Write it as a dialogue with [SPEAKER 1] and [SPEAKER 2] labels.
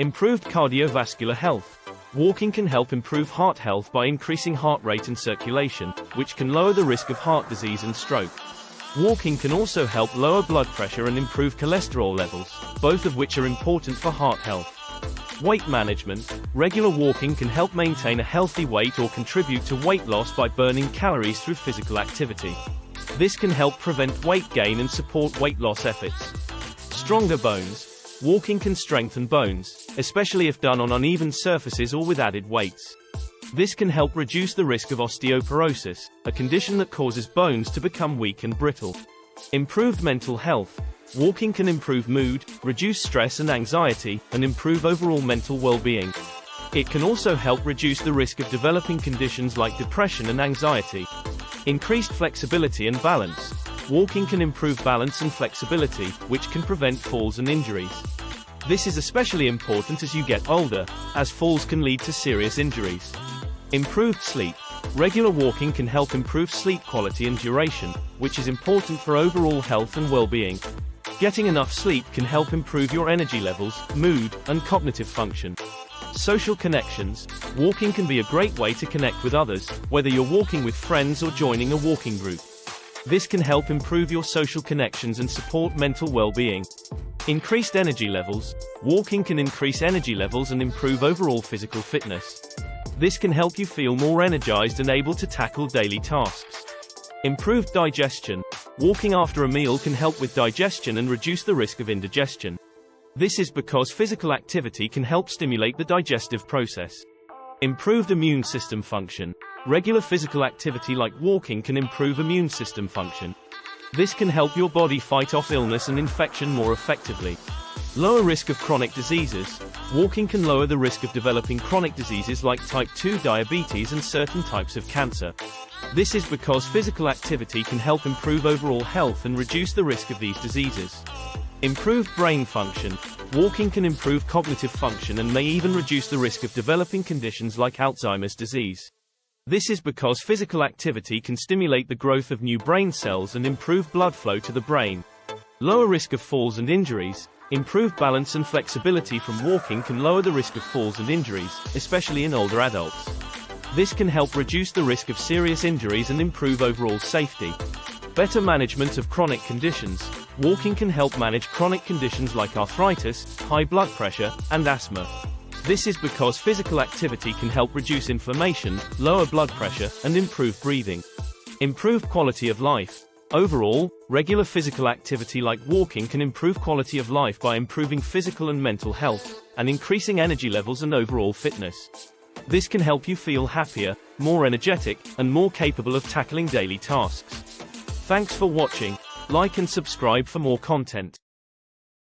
[SPEAKER 1] Improved cardiovascular health. Walking can help improve heart health by increasing heart rate and circulation, which can lower the risk of heart disease and stroke. Walking can also help lower blood pressure and improve cholesterol levels, both of which are important for heart health. Weight management. Regular walking can help maintain a healthy weight or contribute to weight loss by burning calories through physical activity. This can help prevent weight gain and support weight loss efforts. Stronger bones. Walking can strengthen bones, especially if done on uneven surfaces or with added weights. This can help reduce the risk of osteoporosis, a condition that causes bones to become weak and brittle. Improved mental health. Walking can improve mood, reduce stress and anxiety, and improve overall mental well-being. It can also help reduce the risk of developing conditions like depression and anxiety. Increased flexibility and balance. Walking can improve balance and flexibility, which can prevent falls and injuries. This is especially important as you get older, as falls can lead to serious injuries. Improved sleep. Regular walking can help improve sleep quality and duration, which is important for overall health and well-being. Getting enough sleep can help improve your energy levels, mood, and cognitive function. Social connections. Walking can be a great way to connect with others, whether you're walking with friends or joining a walking group. This can help improve your social connections and support mental well-being. Increased energy levels. Walking can increase energy levels and improve overall physical fitness. This can help you feel more energized and able to tackle daily tasks. Improved digestion. Walking after a meal can help with digestion and reduce the risk of indigestion. This is because physical activity can help stimulate the digestive process. Improved immune system function. Regular physical activity like walking can improve immune system function. This can help your body fight off illness and infection more effectively. Lower risk of chronic diseases. Walking can lower the risk of developing chronic diseases like type 2 diabetes and certain types of cancer. This is because physical activity can help improve overall health and reduce the risk of these diseases. Improved brain function. Walking can improve cognitive function and may even reduce the risk of developing conditions like Alzheimer's disease. This is because physical activity can stimulate the growth of new brain cells and improve blood flow to the brain. Lower risk of falls and injuries. Improved balance and flexibility from walking can lower the risk of falls and injuries, especially in older adults. This can help reduce the risk of serious injuries and improve overall safety. Better management of chronic conditions. Walking can help manage chronic conditions like arthritis, high blood pressure, and asthma. This is because physical activity can help reduce inflammation, lower blood pressure, and improve breathing. Improved quality of life. Overall, regular physical activity like walking can improve quality of life by improving physical and mental health, and increasing energy levels and overall fitness. This can help you feel happier, more energetic, and more capable of tackling daily tasks. Thanks for watching. Like and subscribe for more content.